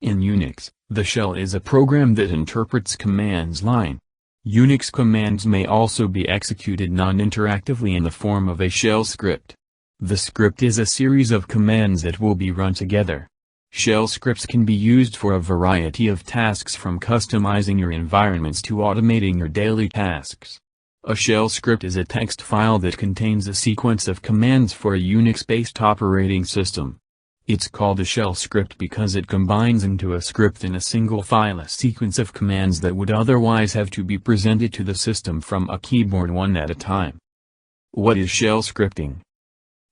In Unix, the shell is a program that interprets commands line. Unix commands may also be executed non-interactively in the form of a shell script. The script is a series of commands that will be run together. Shell scripts can be used for a variety of tasks, from customizing your environments to automating your daily tasks. A shell script is a text file that contains a sequence of commands for a Unix-based operating system. It's called a shell script because it combines into a script in a single file a sequence of commands that would otherwise have to be presented to the system from a keyboard one at a time. What is shell scripting?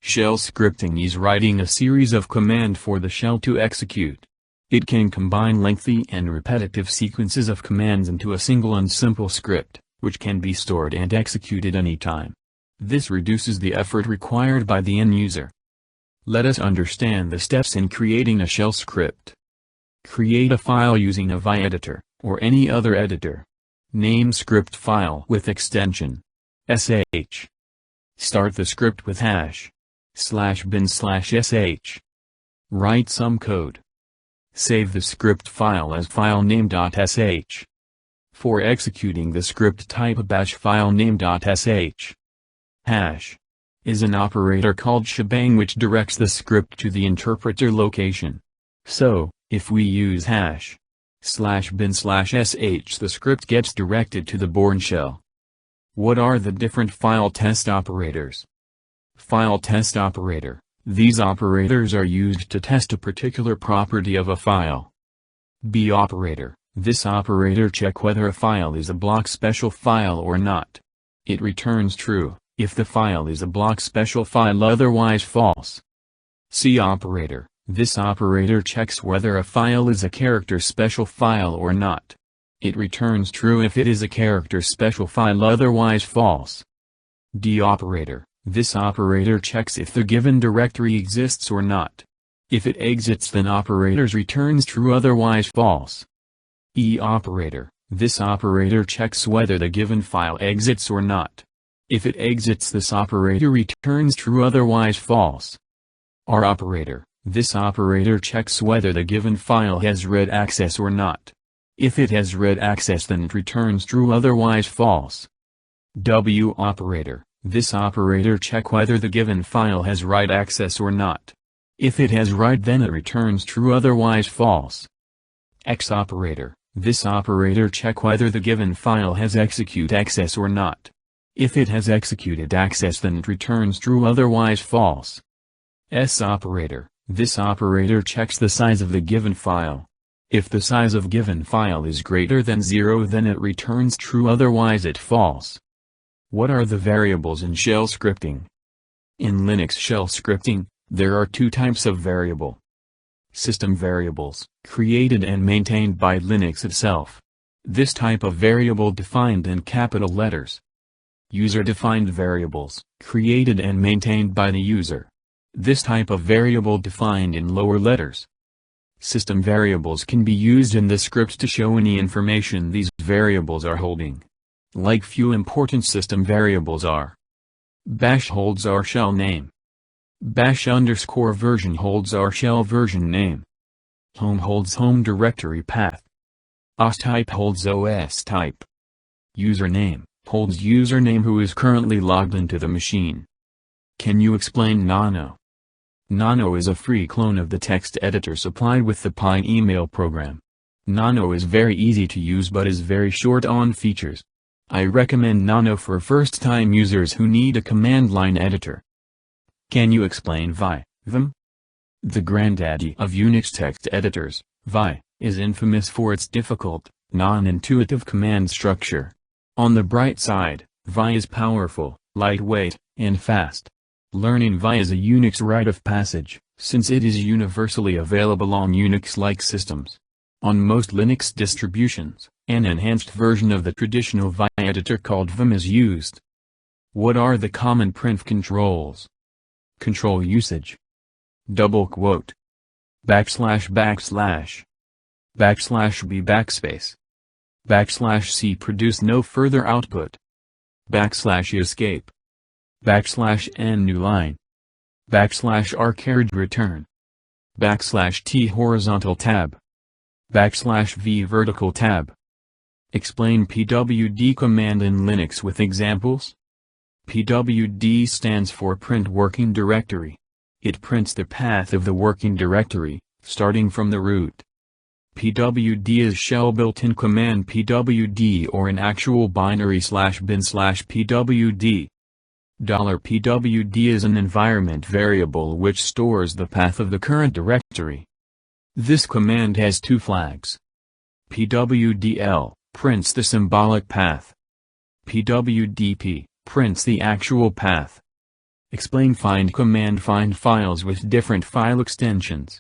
Shell scripting is writing a series of commands for the shell to execute. It can combine lengthy and repetitive sequences of commands into a single and simple script, which can be stored and executed anytime. This reduces the effort required by the end user. Let us understand the steps in creating a shell script. Create a file using a vi editor, or any other editor. Name script file with extension sh. Start the script with /bin/sh. Write some code. Save the script file as filename.sh. For executing the script, type a bash filename.sh. Hash is an operator called shebang which directs the script to the interpreter location. So, if we use /bin/sh, the script gets directed to the Bourne shell. What are the different file test operators? File test operator. These operators are used to test a particular property of a file. B operator. This operator checks whether a file is a block special file or not. It returns true if the file is a block special file, otherwise false. C operator. This operator checks whether a file is a character special file or not. It returns true if it is a character special file, otherwise false. D operator. This operator checks if the given directory exists or not. If it exists, then operators returns true, otherwise false. E operator. This operator checks whether the given file exists or not. If it exists, this operator returns true, otherwise false. R operator. This operator checks whether the given file has read access or not. If it has read access, then it returns true, otherwise false. W operator. This operator checks whether the given file has write access or not. If it has write, then it returns true, otherwise false. X operator. This operator checks whether the given file has execute access or not. If it has executed access, then it returns true, otherwise false. S operator. This operator checks the size of the given file. If the size of given file is greater than 0, then it returns true, otherwise it false. What are the variables in shell scripting? In Linux shell scripting, there are two types of variable. System variables, created and maintained by Linux itself. This type of variable defined in capital letters. User-defined variables, created and maintained by the user. This type of variable defined in lower letters. System variables can be used in the script to show any information these variables are holding. Like few important system variables are. Bash holds our shell name. Bash_version holds our shell version name. Home holds home directory path. OS_type holds OS type. Username holds username who is currently logged into the machine. Can you explain Nano? Nano is a free clone of the text editor supplied with the Pi email program. Nano is very easy to use but is very short on features. I recommend Nano for first-time users who need a command line editor. Can you explain Vim? The granddaddy of Unix text editors, Vi is infamous for its difficult, non-intuitive command structure. On the bright side, Vi is powerful, lightweight, and fast. Learning Vi is a Unix rite of passage, since it is universally available on Unix-like systems. On most Linux distributions, an enhanced version of the traditional Vi editor called Vim is used. What are the common print controls? Control usage. Double quote. \\. \b backspace. \c produce no further output. \escape. \n new line. \r carriage return. \t horizontal tab. \v vertical tab. Explain pwd command in Linux with examples. Pwd stands for print working directory. It prints the path of the working directory, starting from the root. Pwd is shell built-in command pwd or an actual binary /bin/pwd. $pwd is an environment variable which stores the path of the current directory. This command has two flags. pwdl prints the symbolic path. pwdp prints the actual path. Explain find command find files with different file extensions.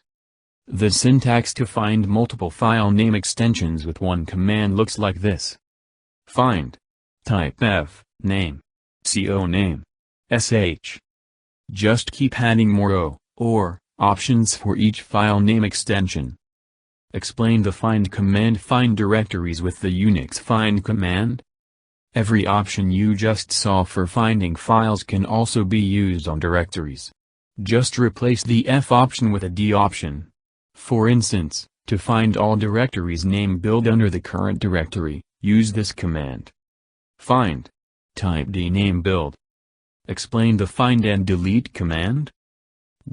The syntax to find multiple file name extensions with one command looks like this. Find. Type f, name. Co name. sh. Just keep adding more o, or, options for each file name extension. Explain the find command find directories with the UNIX find command. Every option you just saw for finding files can also be used on directories. Just replace the F option with a D option. For instance, to find all directories name build under the current directory, use this command. Find. Type D name build. Explain the find and delete command.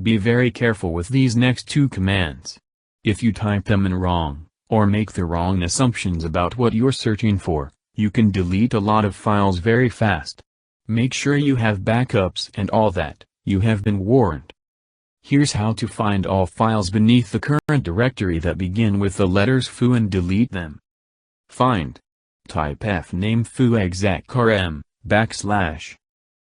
Be very careful with these next two commands. If you type them in wrong, or make the wrong assumptions about what you're searching for, you can delete a lot of files very fast. Make sure you have backups and all that, you have been warned. Here's how to find all files beneath the current directory that begin with the letters foo and delete them. Find. Type fname foo exec/rm, \.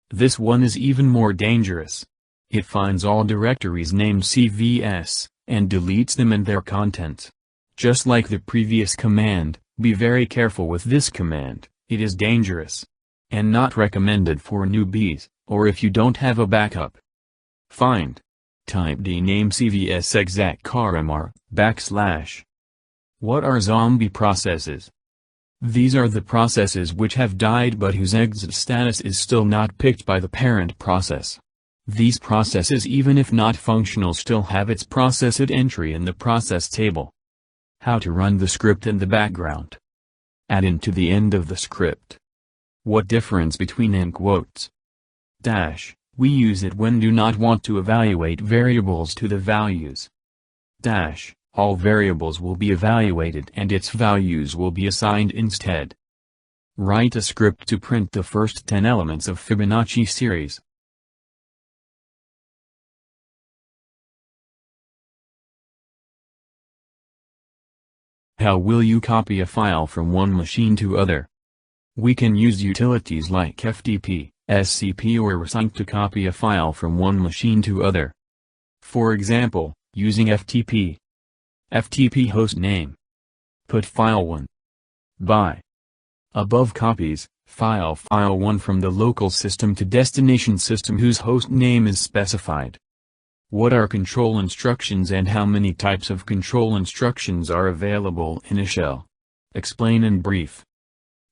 This one is even more dangerous. It finds all directories named CVS, and deletes them and their contents. Just like the previous command, be very careful with this command, it is dangerous. And not recommended for newbies, or if you don't have a backup. Find. Type dname CVS exec/rmr, \. What are zombie processes? These are the processes which have died but whose exit status is still not picked by the parent process. These processes, even if not functional, still have its processed entry in the process table. How to run the script in the background. Add in to the end of the script. What difference between in quotes? Dash. We use it when do not want to evaluate variables to the values. Dash. All variables will be evaluated and its values will be assigned instead. Write a script to print the first 10 elements of Fibonacci series. How will you copy a file from one machine to other? We can use utilities like FTP, SCP or Resync to copy a file from one machine to other. For example, using FTP. FTP host name. Put file1. By. Above copies, file1 from the local system to destination system whose host name is specified. What are control instructions and how many types of control instructions are available in a shell? Explain in brief.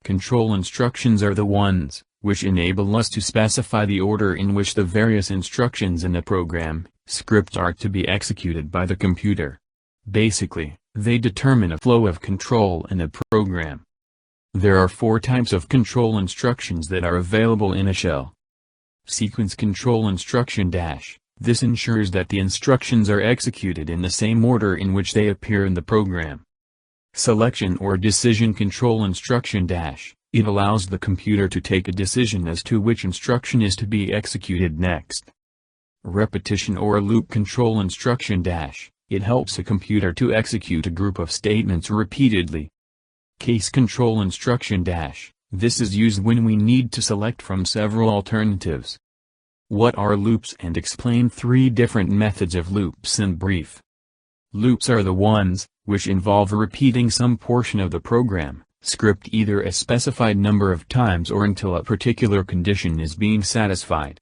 Control instructions are the ones which enable us to specify the order in which the various instructions in a program, script are to be executed by the computer. Basically, they determine a flow of control in a program. There are 4 types of control instructions that are available in a shell. Sequence control instruction dash. This ensures that the instructions are executed in the same order in which they appear in the program. Selection or decision control instruction dash. It allows the computer to take a decision as to which instruction is to be executed next. Repetition or loop control instruction dash. It helps a computer to execute a group of statements repeatedly. Case control instruction dash. This is used when we need to select from several alternatives. What are loops and explain 3 different methods of loops in brief. Loops are the ones which involve repeating some portion of the program, script either a specified number of times or until a particular condition is being satisfied.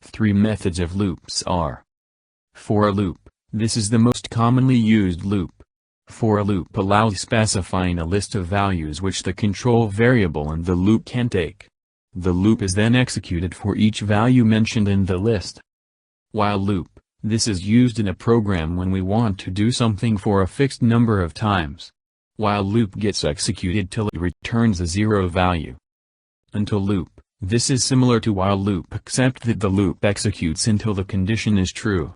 3 methods of loops are. For a loop. This is the most commonly used loop. For a loop allows specifying a list of values which the control variable in the loop can take. The loop is then executed for each value mentioned in the list. While loop. This is used in a program when we want to do something for a fixed number of times. While loop gets executed till it returns a 0 value. Until loop, this is similar to while loop except that the loop executes until the condition is true.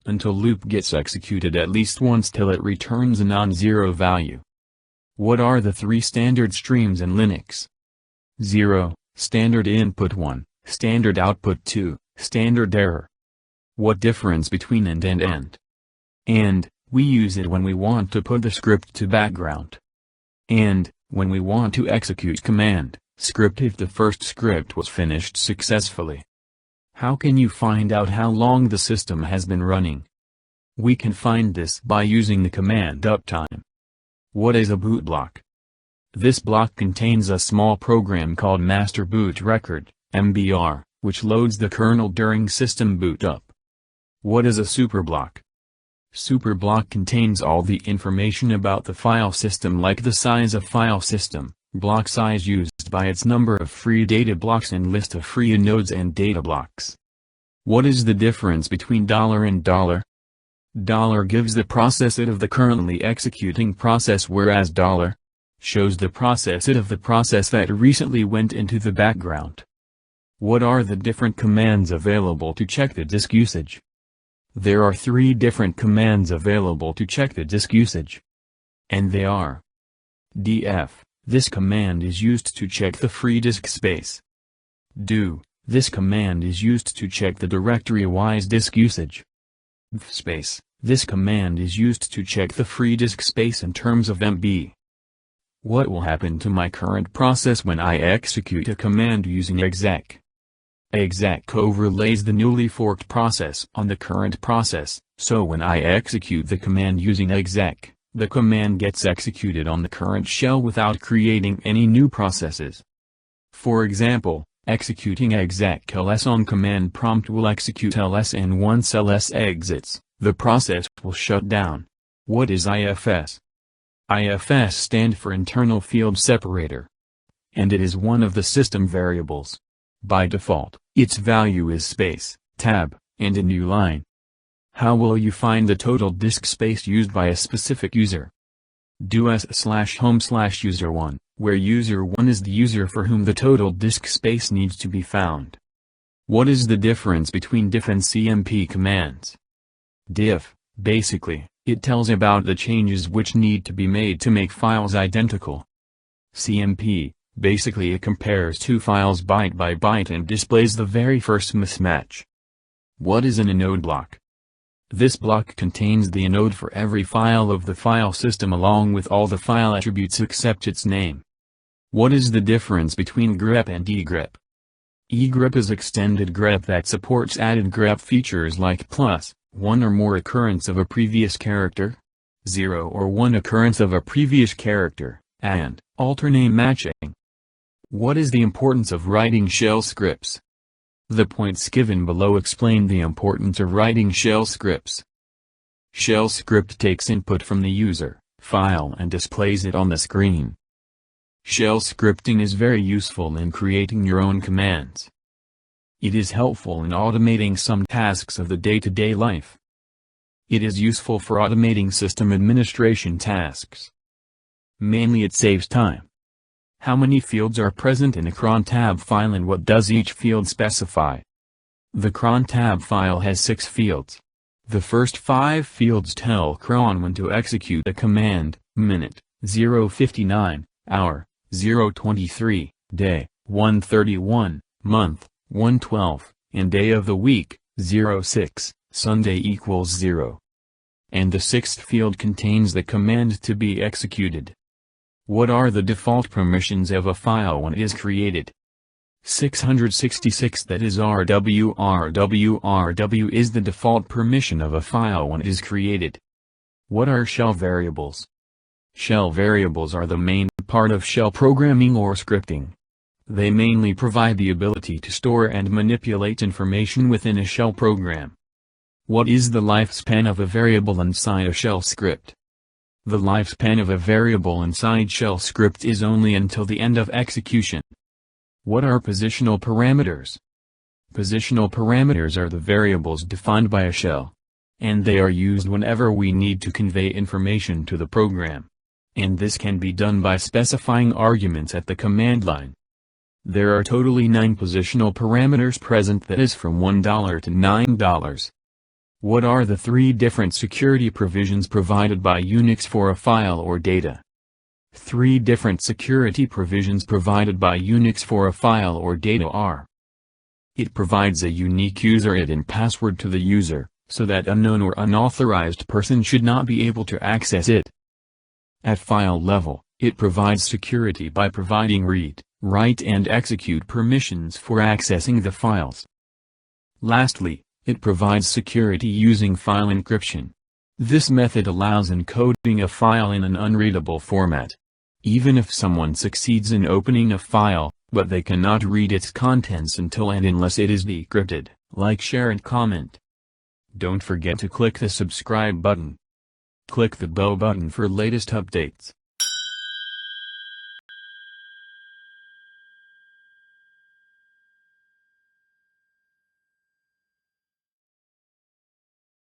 Until loop gets executed at least once till it returns a non-zero value. What are the three standard streams in Linux? 0, standard input 1, standard output 2, standard error. What difference between and? And, we use it when we want to put the script to background. And, when we want to execute command, script if the first script was finished successfully. How can you find out how long the system has been running? We can find this by using the command uptime. What is a boot block? This block contains a small program called master boot record, MBR, which loads the kernel during system boot up. What is a superblock? Superblock contains all the information about the file system like the size of file system, block size used by its number of free data blocks and list of free nodes and data blocks. What is the difference between $$ and $? $$ gives the process ID of the currently executing process whereas $, shows the process ID of the process that recently went into the background. What are the different commands available to check the disk usage? There are 3 different commands available to check the disk usage. And they are df, this command is used to check the free disk space. Do, this command is used to check the directory-wise disk usage. Space, this command is used to check the free disk space in terms of MB. What will happen to my current process when I execute a command using exec? Exec overlays the newly forked process on the current process, so when I execute the command using exec, the command gets executed on the current shell without creating any new processes. For example, executing exec ls on command prompt will execute ls and once ls exits, the process will shut down. What is IFS? IFS stand for internal field separator. And it is one of the system variables. By default, its value is space, tab, and a new line. How will you find the total disk space used by a specific user? Do s/home/user1, where user1 is the user for whom the total disk space needs to be found. What is the difference between diff and cmp commands? Diff, basically, it tells about the changes which need to be made to make files identical. CMP, basically it compares 2 files byte by byte and displays the very first mismatch. What is an inode block? This block contains the inode for every file of the file system along with all the file attributes except its name. What is the difference between grep and egrep? Egrep is extended grep that supports added grep features like plus, 1 or more occurrence of a previous character, 0 or 1 occurrence of a previous character, and alternate matching. What is the importance of writing shell scripts? The points given below explain the importance of writing shell scripts. Shell script takes input from the user file and displays it on the screen. Shell scripting is very useful in creating your own commands. It is helpful in automating some tasks of the day-to-day life. It is useful for automating system administration tasks. Mainly it saves time. How many fields are present in a cron tab file and what does each field specify? The cron tab file has 6 fields. The first 5 fields tell cron when to execute a command: minute, 0:59, hour, 0:23, day, 1:31, month, 1:12, and day of the week, 06, Sunday equals 0. And the 6th field contains the command to be executed. What are the default permissions of a file when it is created? 666, that is RW is the default permission of a file when it is created. What are shell variables? Shell variables are the main part of shell programming or scripting. They mainly provide the ability to store and manipulate information within a shell program. What is the lifespan of a variable inside a shell script? The lifespan of a variable inside shell script is only until the end of execution. What are positional parameters? Positional parameters are the variables defined by a shell. and they are used whenever we need to convey information to the program. And this can be done by specifying arguments at the command line. There are totally 9 positional parameters present, that is from $1 to $9. What are the 3 different security provisions provided by UNIX for a file or data? 3 different security provisions provided by UNIX for a file or data are: it provides a unique user ID and password to the user, so that unknown or unauthorized person should not be able to access it. At file level, it provides security by providing read, write and execute permissions for accessing the files. Lastly, it provides security using file encryption. This method allows encoding a file in an unreadable format. Even if someone succeeds in opening a file, but they cannot read its contents until and unless it is decrypted. Like, share and comment. Don't forget to click the subscribe button. Click the bell button for latest updates.